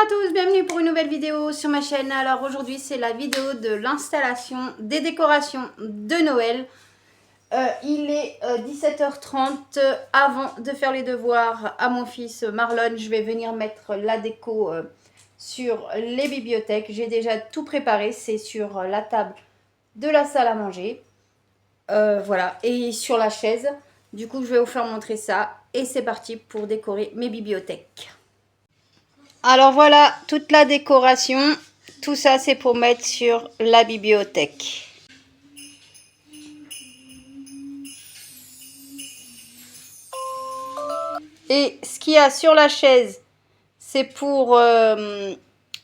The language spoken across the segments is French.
à tous, bienvenue pour une nouvelle vidéo sur ma chaîne. Alors aujourd'hui c'est la vidéo de l'installation des décorations de Noël. Il est 17h30, avant de faire les devoirs à mon fils Marlon, je vais venir mettre la déco sur les bibliothèques. J'ai déjà tout préparé, c'est sur la table de la salle à manger. Voilà, et sur la chaise. Du coup je vais vous faire montrer ça et c'est parti pour décorer mes bibliothèques. Alors voilà toute la décoration. Tout ça c'est pour mettre sur la bibliothèque. Et ce qu'il y a sur la chaise, c'est pour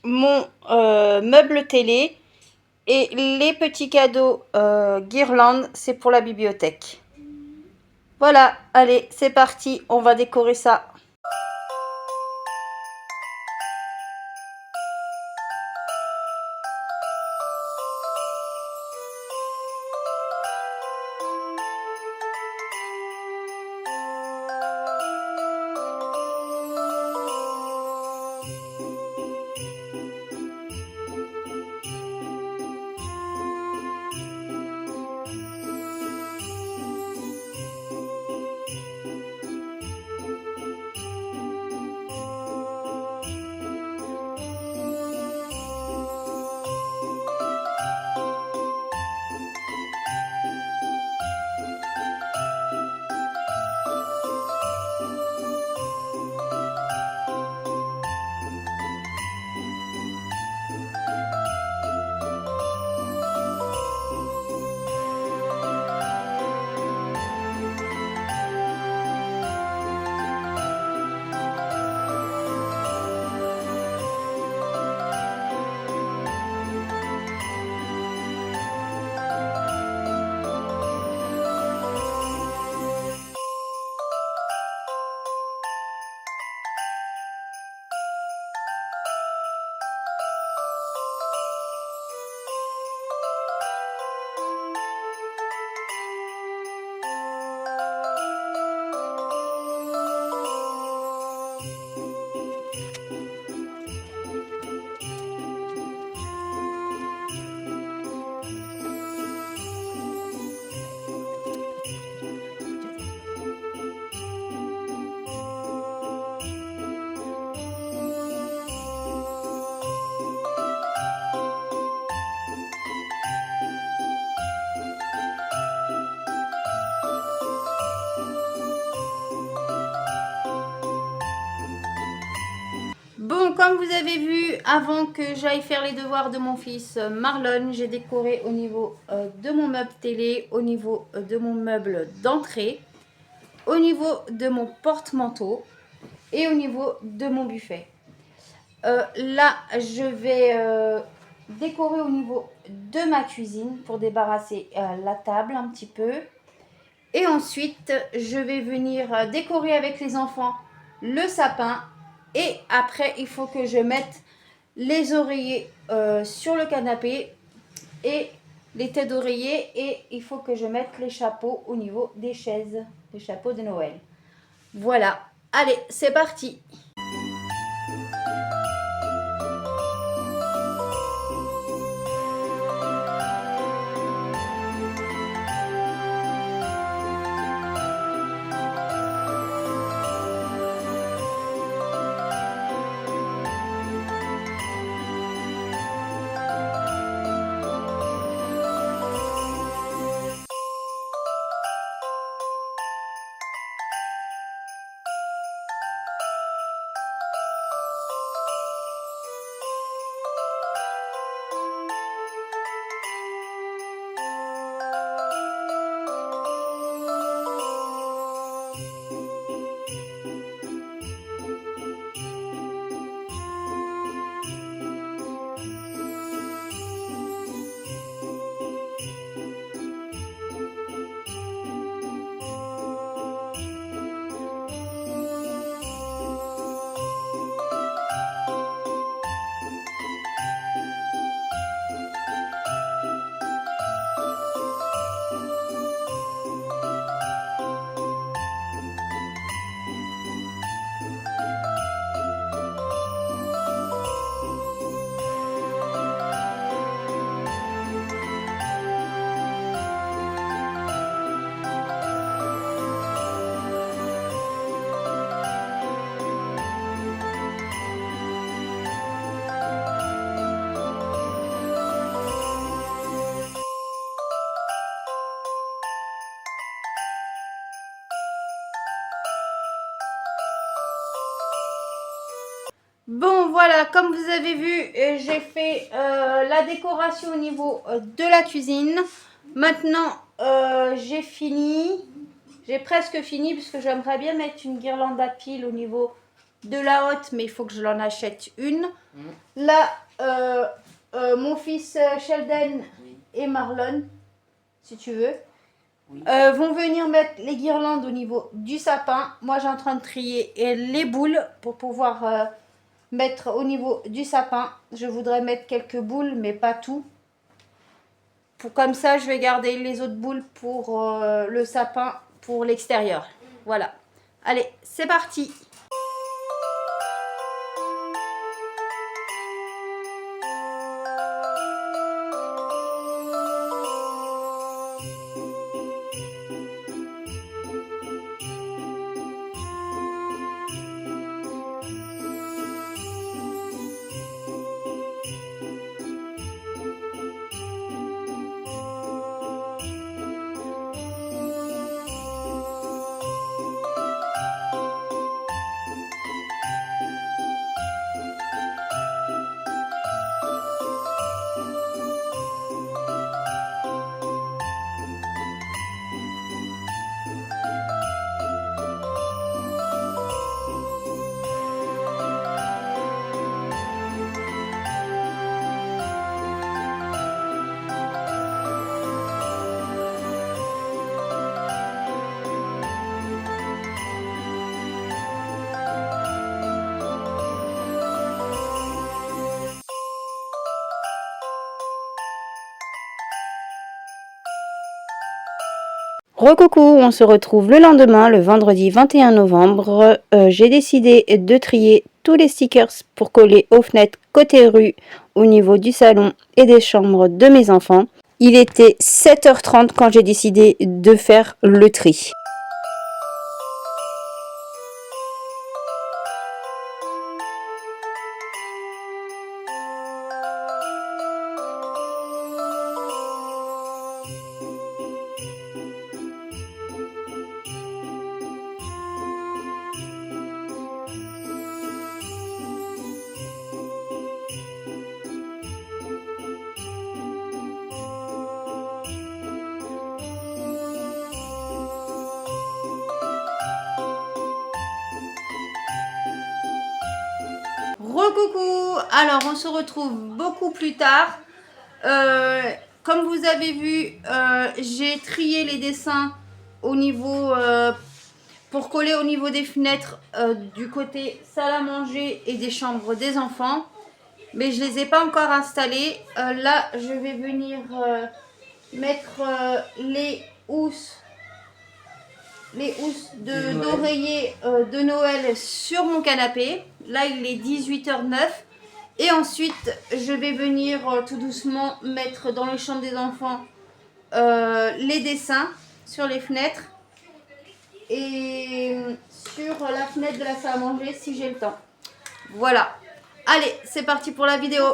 mon meuble télé. Et les petits cadeaux guirlandes, c'est pour la bibliothèque. Voilà, allez, c'est parti, on va décorer ça. Bon, comme vous avez vu, avant que j'aille faire les devoirs de mon fils Marlon, j'ai décoré au niveau de mon meuble télé, au niveau de mon meuble d'entrée, au niveau de mon porte-manteau et au niveau de mon buffet. Là, je vais décorer au niveau de ma cuisine pour débarrasser la table un petit peu. Et ensuite, je vais venir décorer avec les enfants le sapin. Et après, il faut que je mette les oreillers sur le canapé et les têtes d'oreiller. Et il faut que je mette les chapeaux au niveau des chaises, les chapeaux de Noël. Voilà, allez, c'est parti! voilà, comme vous avez vu, j'ai fait la décoration au niveau de la cuisine. Maintenant, j'ai fini. J'ai presque fini puisque j'aimerais bien mettre une guirlande à piles au niveau de la haute, mais il faut que je l'en achète une. Là, mon fils Sheldon et Marlon, si tu veux, vont venir mettre les guirlandes au niveau du sapin. Moi, j'ai en train de trier les boules pour pouvoir mettre au niveau du sapin. Je voudrais mettre quelques boules, mais pas tout. Comme ça, je vais garder les autres boules pour le sapin, pour l'extérieur. Voilà. Allez, c'est parti. Recoucou, on se retrouve le lendemain, le vendredi 21 novembre. J'ai décidé de trier tous les stickers pour coller aux fenêtres côté rue au niveau du salon et des chambres de mes enfants. Il était 7h30 quand j'ai décidé de faire le tri. Recoucou, alors on se retrouve beaucoup plus tard. Comme vous avez vu, j'ai trié les dessins au niveau pour coller au niveau des fenêtres du côté salle à manger et des chambres des enfants. Mais je les ai pas encore installés. Là, je vais venir mettre les housses d'oreiller de Noël sur mon canapé. Là, il est 18h09. Et ensuite, je vais venir tout doucement mettre dans les chambres des enfants les dessins sur les fenêtres. Et sur la fenêtre de la salle à manger si j'ai le temps. Voilà. Allez, c'est parti pour la vidéo.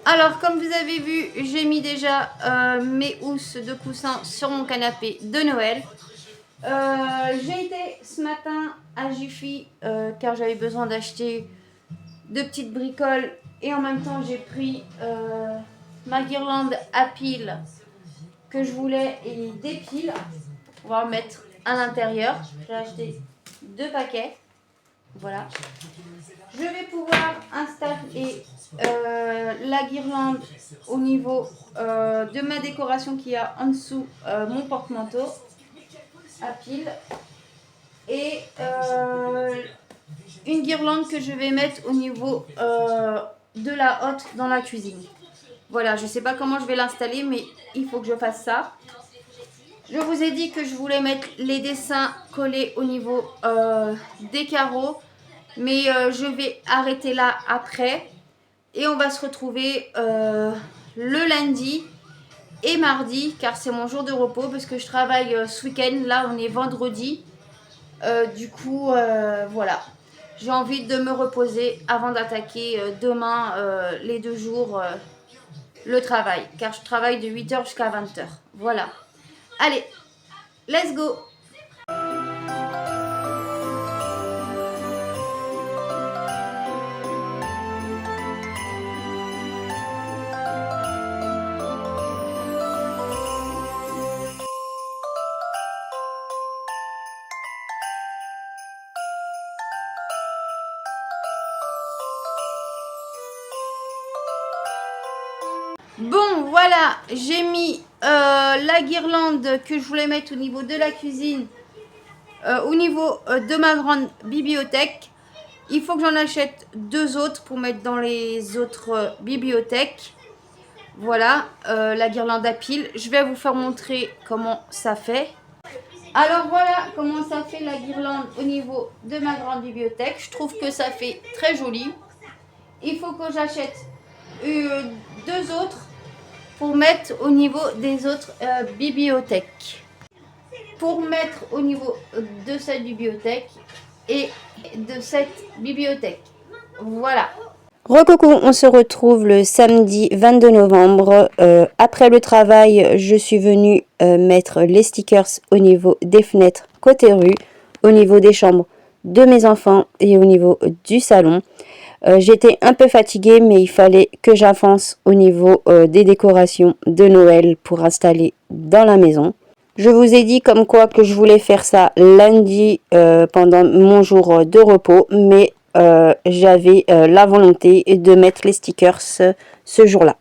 Alors, comme vous avez vu, j'ai mis déjà mes housses de coussin sur mon canapé de Noël. J'ai été ce matin à Jiffy car j'avais besoin d'acheter de petites bricoles et en même temps j'ai pris ma guirlande à piles que je voulais et des piles. On va en mettre à l'intérieur. J'ai acheté 2 paquets. Voilà. Je vais pouvoir installer la guirlande au niveau de ma décoration qui a en dessous mon porte-manteau à piles et une guirlande que je vais mettre au niveau de la hotte dans la cuisine. Voilà, je ne sais pas comment je vais l'installer, mais il faut que je fasse ça. Je vous ai dit que je voulais mettre les dessins collés au niveau des carreaux. Mais je vais arrêter là après. Et on va se retrouver le lundi et mardi. Car c'est mon jour de repos. Parce que je travaille ce week-end. Là on est vendredi. Du coup voilà. j'ai envie de me reposer avant d'attaquer demain les 2 jours le travail. Car je travaille de 8 h jusqu'à 20 h. Voilà. Allez, let's go! Bon, voilà, j'ai mis la guirlande que je voulais mettre au niveau de la cuisine, au niveau de ma grande bibliothèque. Il faut que j'en achète 2 autres pour mettre dans les autres bibliothèques. Voilà, la guirlande à piles. Je vais vous faire montrer comment ça fait. Alors voilà comment ça fait la guirlande au niveau de ma grande bibliothèque. Je trouve que ça fait très joli. Il faut que j'achète 2 autres pour mettre au niveau des autres bibliothèques. Pour mettre au niveau de cette bibliothèque et de cette bibliothèque. Voilà. Recoucou, on se retrouve le samedi 22 novembre. Après le travail, je suis venue mettre les stickers au niveau des fenêtres côté rue, au niveau des chambres de mes enfants et au niveau du salon. J'étais un peu fatiguée, mais il fallait que j'avance au niveau des décorations de Noël pour installer dans la maison. Je vous ai dit comme quoi que je voulais faire ça lundi pendant mon jour de repos, mais j'avais la volonté de mettre les stickers ce jour-là.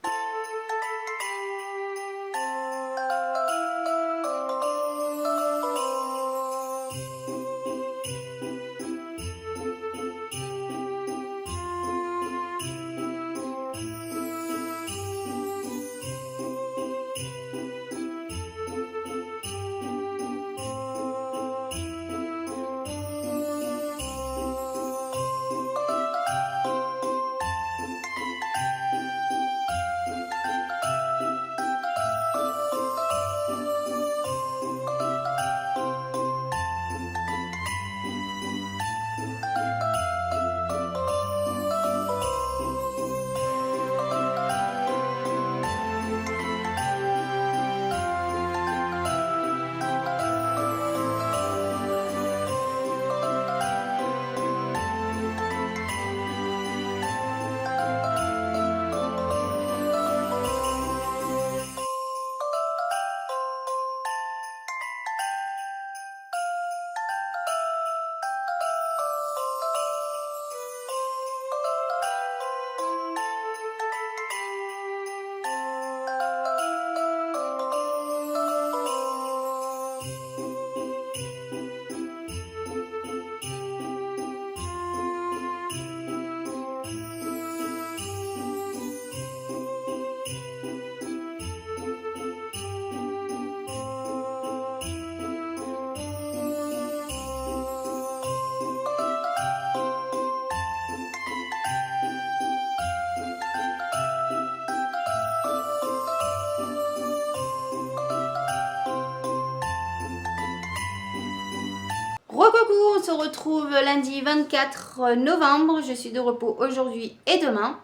Recoucou, on se retrouve lundi 24 novembre. Je suis de repos aujourd'hui et demain.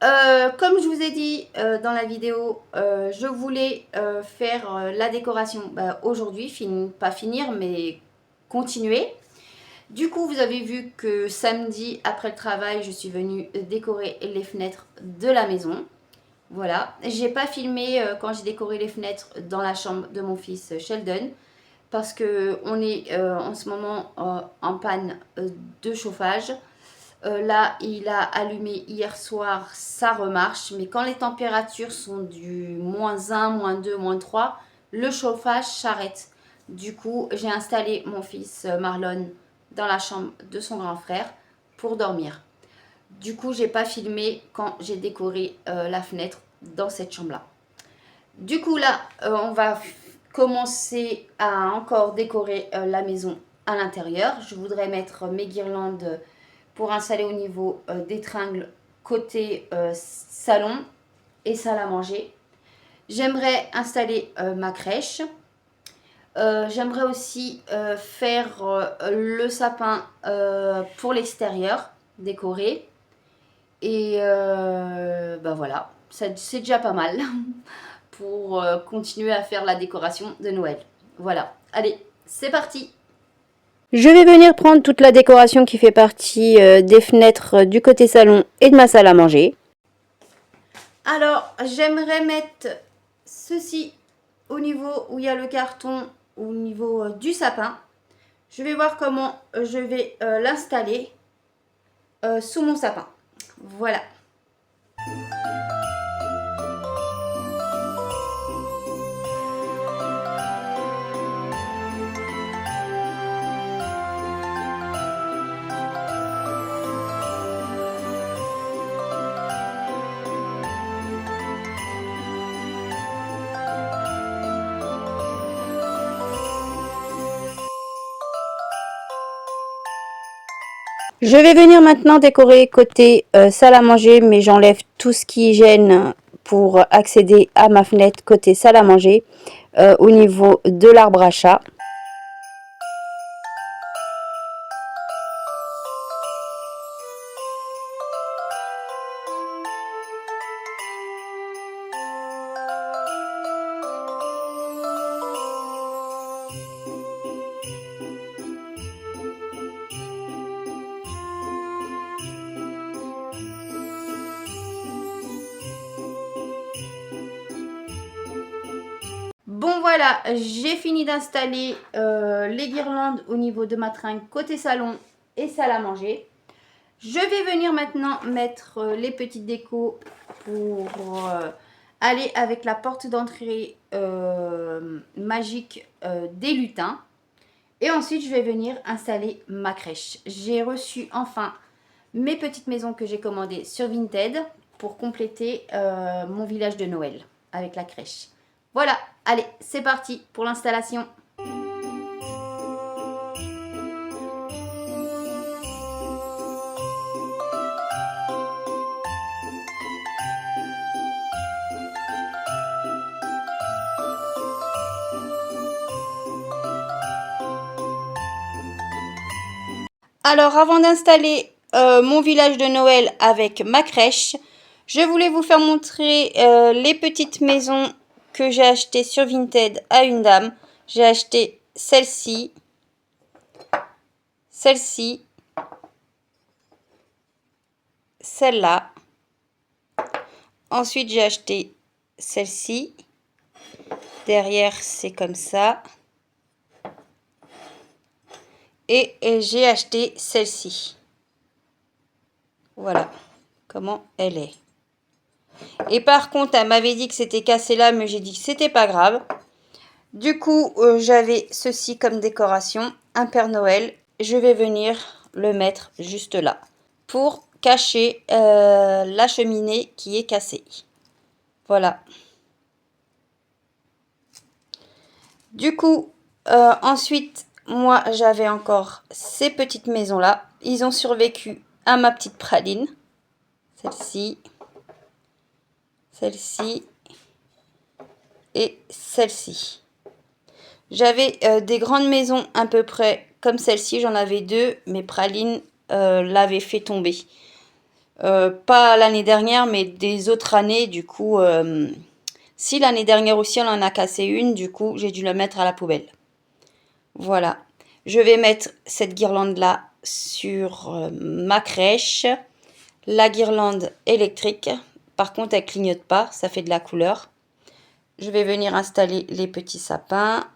Comme je vous ai dit dans la vidéo, je voulais faire la décoration aujourd'hui, pas finir mais continuer. Du coup, vous avez vu que samedi après le travail, je suis venue décorer les fenêtres de la maison. Voilà, j'ai pas filmé quand j'ai décoré les fenêtres dans la chambre de mon fils Sheldon parce que on est en ce moment en panne de chauffage. Là, il a allumé hier soir, ça remarche. Mais quand les températures sont du -1, -2, -3, le chauffage s'arrête. Du coup, j'ai installé mon fils Marlon dans la chambre de son grand frère pour dormir. Du coup, j'ai pas filmé quand j'ai décoré la fenêtre dans cette chambre-là. Du coup, là, on va commencer à encore décorer la maison à l'intérieur. Je voudrais mettre mes guirlandes pour installer au niveau des tringles côté salon et salle à manger. J'aimerais installer ma crèche. J'aimerais aussi faire le sapin pour l'extérieur, décoré. Et bah voilà, c'est déjà pas mal pour continuer à faire la décoration de Noël. Voilà, allez, c'est parti! Je vais venir prendre toute la décoration qui fait partie des fenêtres du côté salon et de ma salle à manger. Alors, j'aimerais mettre ceci au niveau où il y a le carton, au niveau du sapin. Je vais voir comment je vais l'installer sous mon sapin. Voilà. Je vais venir maintenant décorer côté salle à manger, mais j'enlève tout ce qui gêne pour accéder à ma fenêtre côté salle à manger au niveau de l'arbre à chat. Bon voilà, j'ai fini d'installer les guirlandes au niveau de ma tringle côté salon et salle à manger. Je vais venir maintenant mettre les petites décos pour aller avec la porte d'entrée magique des lutins. Et ensuite, je vais venir installer ma crèche. J'ai reçu enfin mes petites maisons que j'ai commandées sur Vinted pour compléter mon village de Noël avec la crèche. Voilà, allez, c'est parti pour l'installation. Alors, avant d'installer mon village de Noël avec ma crèche, je voulais vous faire montrer les petites maisons que j'ai achetées sur Vinted à une dame. J'ai acheté celle-ci, celle-ci, celle-là. Ensuite, j'ai acheté celle-ci. Derrière, c'est comme ça. Et j'ai acheté celle-ci. Voilà comment elle est. Et par contre, elle m'avait dit que c'était cassé là, mais j'ai dit que c'était pas grave. Du coup, j'avais ceci comme décoration, un Père Noël. Je vais venir le mettre juste là pour cacher la cheminée qui est cassée. Voilà. Du coup, ensuite, moi, j'avais encore ces petites maisons-là. Ils ont survécu à ma petite praline. Celle-ci, celle-ci et celle-ci. J'avais des grandes maisons à peu près comme celle-ci. J'en avais deux, mais praline l'avait fait tomber. Pas l'année dernière, mais des autres années. Du coup, si l'année dernière aussi, on en a cassé une. Du coup, j'ai dû la mettre à la poubelle. Voilà. Je vais mettre cette guirlande-là sur ma crèche. La guirlande électrique. Par contre, elle clignote pas. Ça fait de la couleur. Je vais venir installer les petits sapins.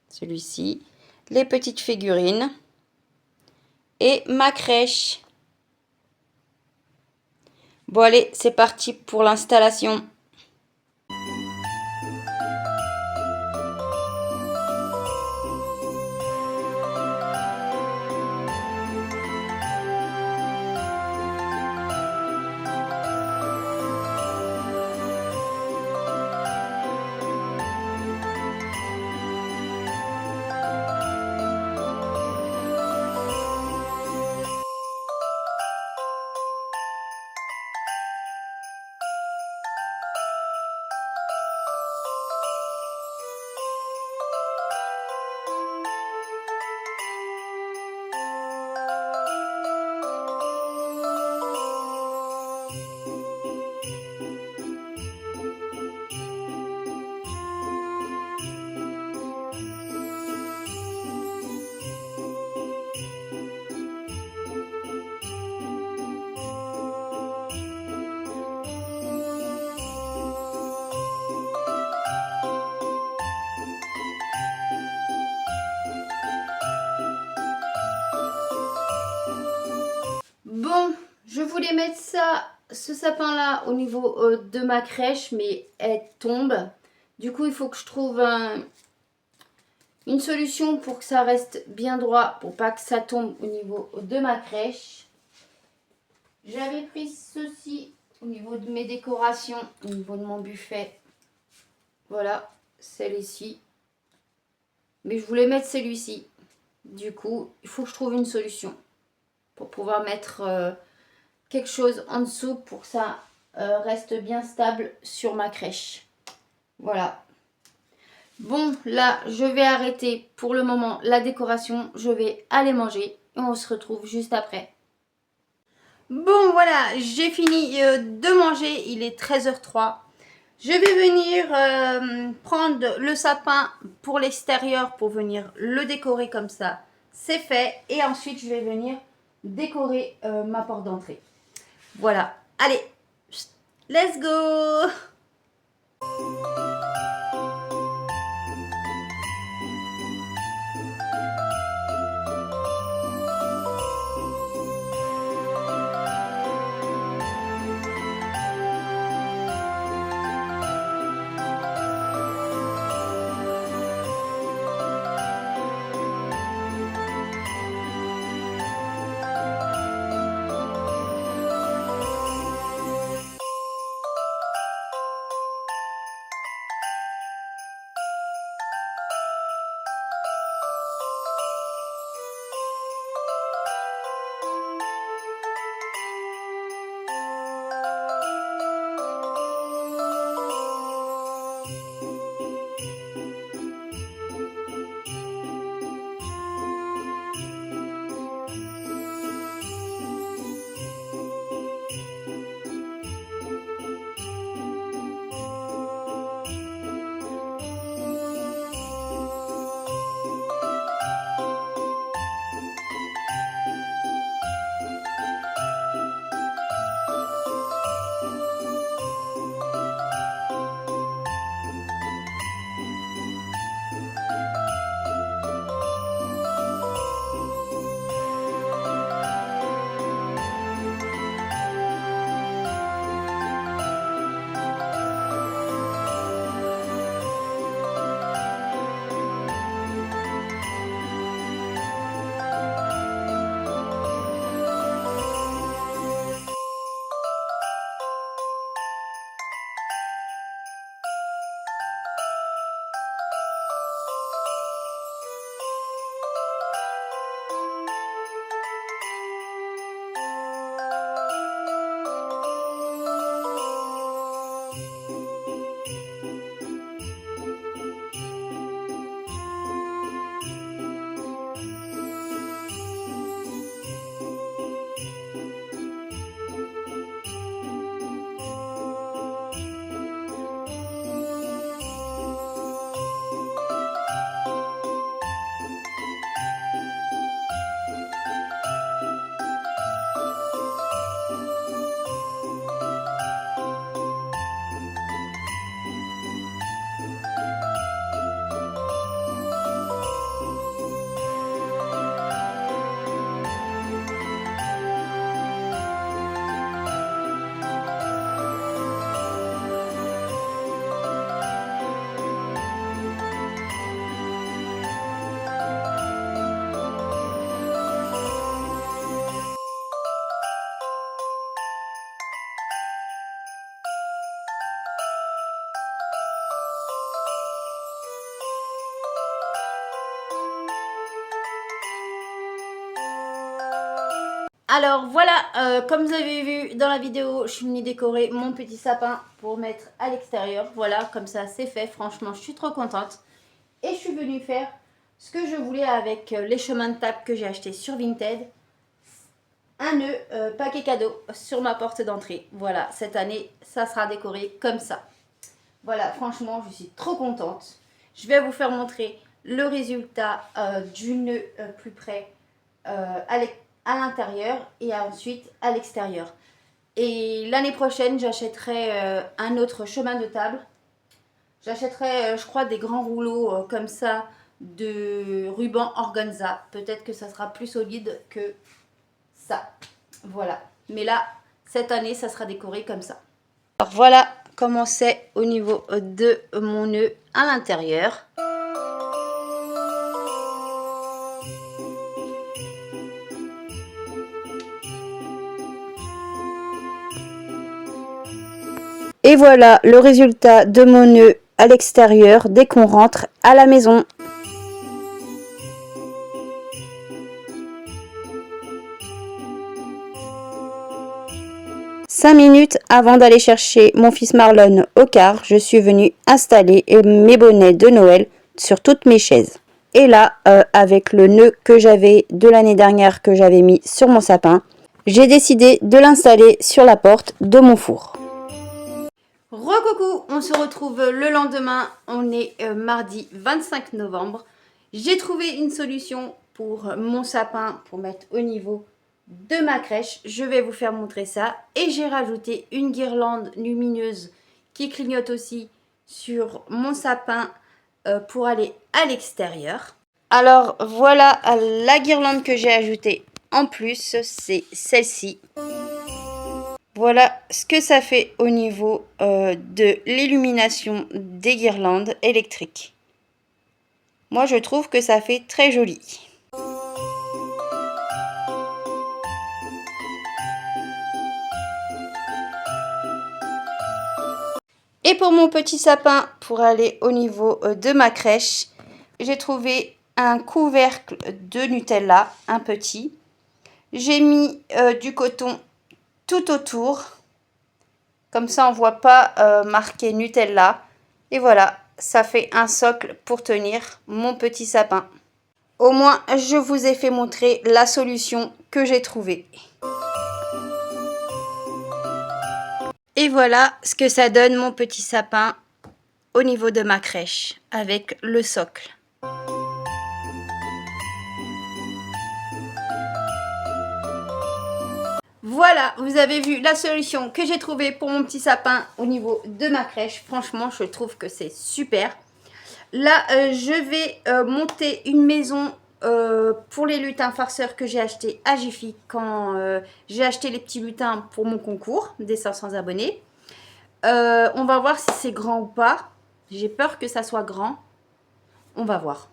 Celui-ci. Les petites figurines. Et ma crèche. Bon, allez, c'est parti pour l'installation. Bon, je voulais mettre ce sapin là au niveau de ma crèche, mais elle tombe. Du coup, il faut que je trouve une solution pour que ça reste bien droit, pour pas que ça tombe au niveau de ma crèche. J'avais pris ceci au niveau de mes décorations, au niveau de mon buffet. Voilà, celle-ci. Mais je voulais mettre celui-ci. Du coup, il faut que je trouve une solution pour pouvoir mettre quelque chose en dessous pour que ça reste bien stable sur ma crèche. Voilà. Bon, là, je vais arrêter pour le moment la décoration. Je vais aller manger et on se retrouve juste après. Bon, voilà, j'ai fini de manger. Il est 13h03. Je vais venir prendre le sapin pour l'extérieur pour venir le décorer comme ça. C'est fait. Et ensuite, je vais venir décorer ma porte d'entrée. Voilà. Allez, let's go! Alors voilà, comme vous avez vu dans la vidéo, je suis venue décorer mon petit sapin pour mettre à l'extérieur. Voilà, comme ça c'est fait. Franchement, je suis trop contente. Et je suis venue faire ce que je voulais avec les chemins de table que j'ai acheté sur Vinted. un nœud paquet cadeau sur ma porte d'entrée. Voilà, cette année, ça sera décoré comme ça. Voilà, franchement, je suis trop contente. Je vais vous faire montrer le résultat du nœud plus près à l'intérieur et ensuite à l'extérieur. Et l'année prochaine, j'achèterai un autre chemin de table. J'achèterai, je crois, des grands rouleaux comme ça de ruban organza. Peut-être que ça sera plus solide que ça. Voilà. Mais là, cette année, ça sera décoré comme ça. Alors voilà comment c'est au niveau de mon nœud à l'intérieur. Et voilà le résultat de mon nœud à l'extérieur dès qu'on rentre à la maison. Cinq minutes avant d'aller chercher mon fils Marlon au car, je suis venue installer mes bonnets de Noël sur toutes mes chaises. Et là, avec le nœud que j'avais de l'année dernière que j'avais mis sur mon sapin, j'ai décidé de l'installer sur la porte de mon four. Recoucou, on se retrouve le lendemain, on est mardi 25 novembre. J'ai trouvé une solution pour mon sapin, pour mettre au niveau de ma crèche. Je vais vous faire montrer ça. Et j'ai rajouté une guirlande lumineuse qui clignote aussi sur mon sapin pour aller à l'extérieur. Alors voilà la guirlande que j'ai ajoutée en plus, c'est celle-ci. Voilà ce que ça fait au niveau de l'illumination des guirlandes électriques. Moi, je trouve que ça fait très joli. Et pour mon petit sapin, pour aller au niveau de ma crèche, j'ai trouvé un couvercle de Nutella, un petit. J'ai mis du coton tout autour. Comme ça, on ne voit pas marqué Nutella. Et voilà, ça fait un socle pour tenir mon petit sapin. Au moins, je vous ai fait montrer la solution que j'ai trouvée. Et voilà ce que ça donne mon petit sapin au niveau de ma crèche avec le socle. Voilà, vous avez vu la solution que j'ai trouvée pour mon petit sapin au niveau de ma crèche. Franchement, je trouve que c'est super. Là, je vais monter une maison pour les lutins farceurs que j'ai acheté à Jiffy quand j'ai acheté les petits lutins pour mon concours des 500 abonnés. On va voir si c'est grand ou pas. J'ai peur que ça soit grand. On va voir.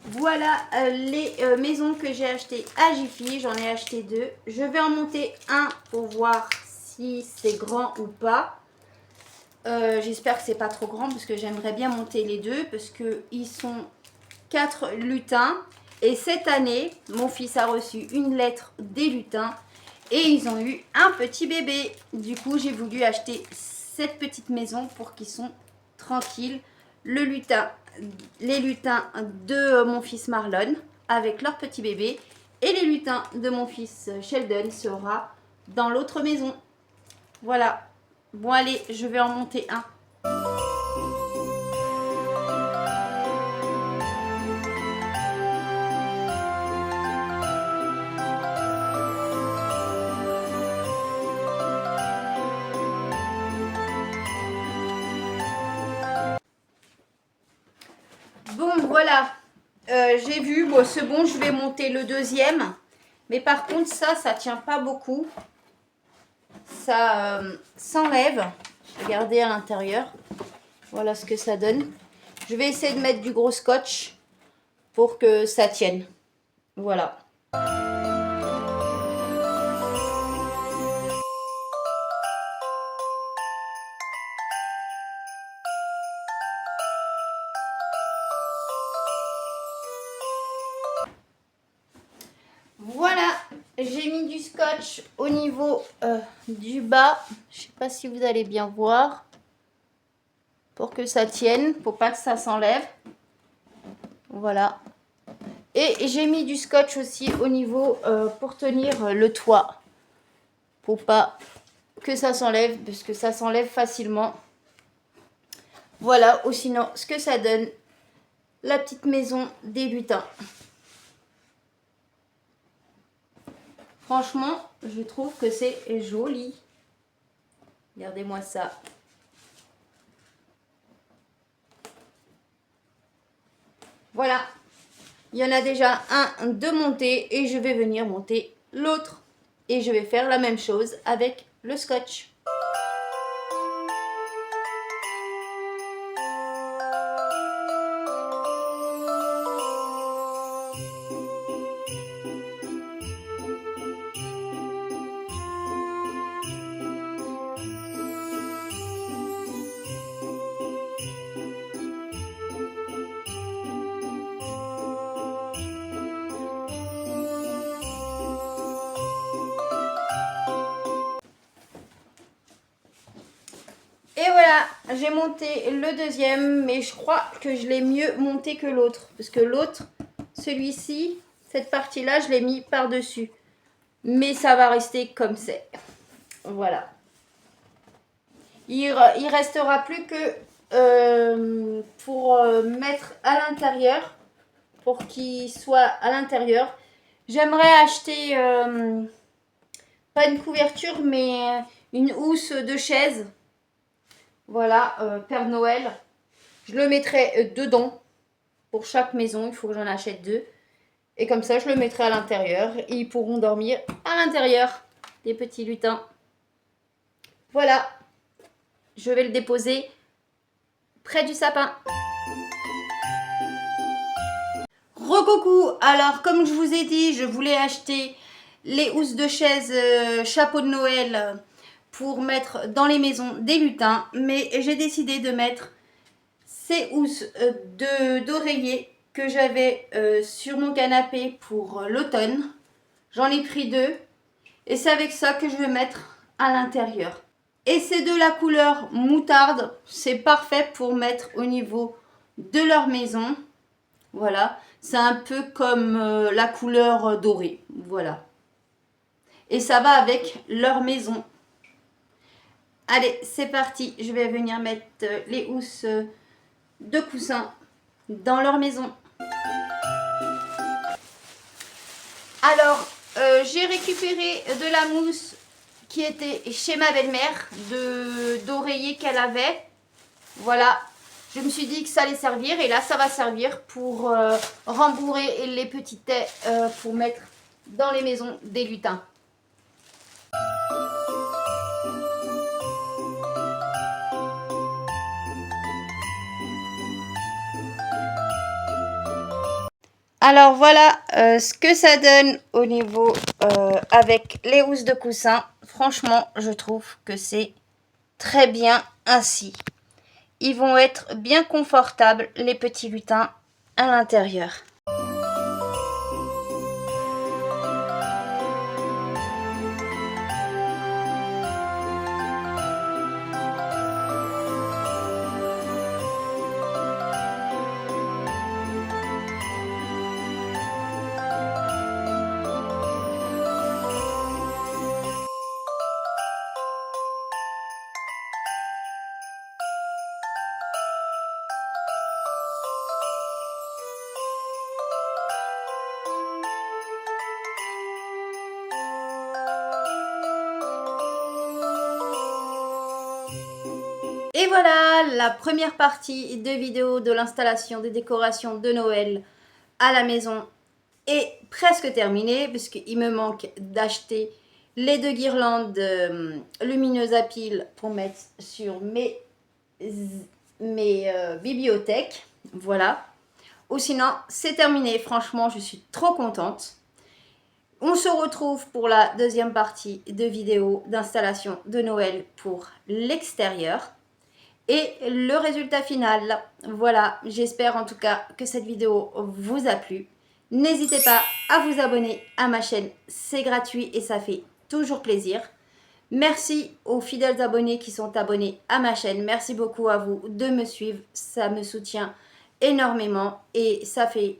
Voilà les maisons que j'ai achetées à Jiffy. J'en ai acheté deux. Je vais en monter un pour voir si c'est grand ou pas. J'espère que c'est pas trop grand parce que j'aimerais bien monter les deux parce qu'ils sont 4 lutins. Et cette année, mon fils a reçu une lettre des lutins et ils ont eu un petit bébé. Du coup, j'ai voulu acheter cette petite maison pour qu'ils soient tranquilles. Les lutins de mon fils Marlon avec leur petit bébé et les lutins de mon fils Sheldon sera dans l'autre maison. Voilà. Bon allez, je vais en monter un. Bon, voilà. J'ai vu, bon, c'est bon, je vais monter le deuxième. Mais par contre, ça tient pas beaucoup. Ça s'enlève. Regardez à l'intérieur. Voilà ce que ça donne. Je vais essayer de mettre du gros scotch pour que ça tienne. Voilà. Voilà, j'ai mis du scotch au niveau du bas. Je sais pas si vous allez bien voir. Pour que ça tienne, pour pas que ça s'enlève. Voilà. Et j'ai mis du scotch aussi au niveau pour tenir le toit. Pour pas que ça s'enlève, parce que ça s'enlève facilement. Voilà, ou sinon ce que ça donne, la petite maison des lutins. Franchement, je trouve que c'est joli. Regardez-moi ça. Voilà. Il y en a déjà un de monté et je vais venir monter l'autre. Et je vais faire la même chose avec le scotch. Et voilà, j'ai monté le deuxième, mais je crois que je l'ai mieux monté que l'autre. Parce que l'autre, celui-ci, cette partie-là, je l'ai mis par-dessus. Mais ça va rester comme c'est. Voilà. Il restera plus que pour mettre à l'intérieur, pour qu'il soit à l'intérieur. J'aimerais acheter, pas une couverture, mais une housse de chaise. Voilà, Père Noël. Je le mettrai dedans. Pour chaque maison, il faut que j'en achète 2. Et comme ça, je le mettrai à l'intérieur. Et ils pourront dormir à l'intérieur, les petits lutins. Voilà. Je vais le déposer près du sapin. Recoucou. Alors, comme je vous ai dit, je voulais acheter les housses de chaise chapeau de Noël pour mettre dans les maisons des lutins. Mais j'ai décidé de mettre ces housses d'oreiller que j'avais sur mon canapé pour l'automne. J'en ai pris 2 et c'est avec ça que je vais mettre à l'intérieur. Et c'est de la couleur moutarde, c'est parfait pour mettre au niveau de leur maison. Voilà, c'est un peu comme la couleur dorée, voilà. Et ça va avec leur maison. Allez, c'est parti, je vais venir mettre les housses de coussins dans leur maison. Alors, j'ai récupéré de la mousse qui était chez ma belle-mère, d'oreiller qu'elle avait. Voilà, je me suis dit que ça allait servir et là, ça va servir pour rembourrer les petits tais pour mettre dans les maisons des lutins. Alors voilà ce que ça donne au niveau avec les housses de coussin. Franchement, je trouve que c'est très bien ainsi. Ils vont être bien confortables, les petits lutins, à l'intérieur. Et voilà, la première partie de vidéo de l'installation des décorations de Noël à la maison est presque terminée, puisqu'il me manque d'acheter les 2 guirlandes lumineuses à piles pour mettre sur mes bibliothèques. Voilà. Ou sinon, c'est terminé. Franchement, je suis trop contente. On se retrouve pour la deuxième partie de vidéo d'installation de Noël pour l'extérieur. Et le résultat final, voilà, j'espère en tout cas que cette vidéo vous a plu. N'hésitez pas à vous abonner à ma chaîne, c'est gratuit et ça fait toujours plaisir. Merci aux fidèles abonnés qui sont abonnés à ma chaîne. Merci beaucoup à vous de me suivre, ça me soutient énormément et ça fait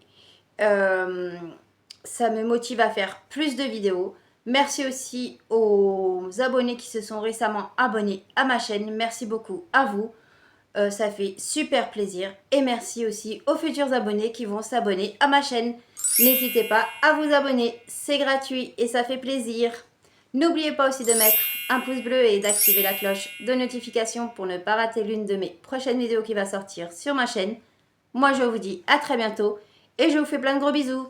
Ça me motive à faire plus de vidéos. Merci aussi aux abonnés qui se sont récemment abonnés à ma chaîne. Merci beaucoup à vous. Ça fait super plaisir. Et merci aussi aux futurs abonnés qui vont s'abonner à ma chaîne. N'hésitez pas à vous abonner. C'est gratuit et ça fait plaisir. N'oubliez pas aussi de mettre un pouce bleu et d'activer la cloche de notification pour ne pas rater l'une de mes prochaines vidéos qui va sortir sur ma chaîne. Moi, je vous dis à très bientôt et je vous fais plein de gros bisous.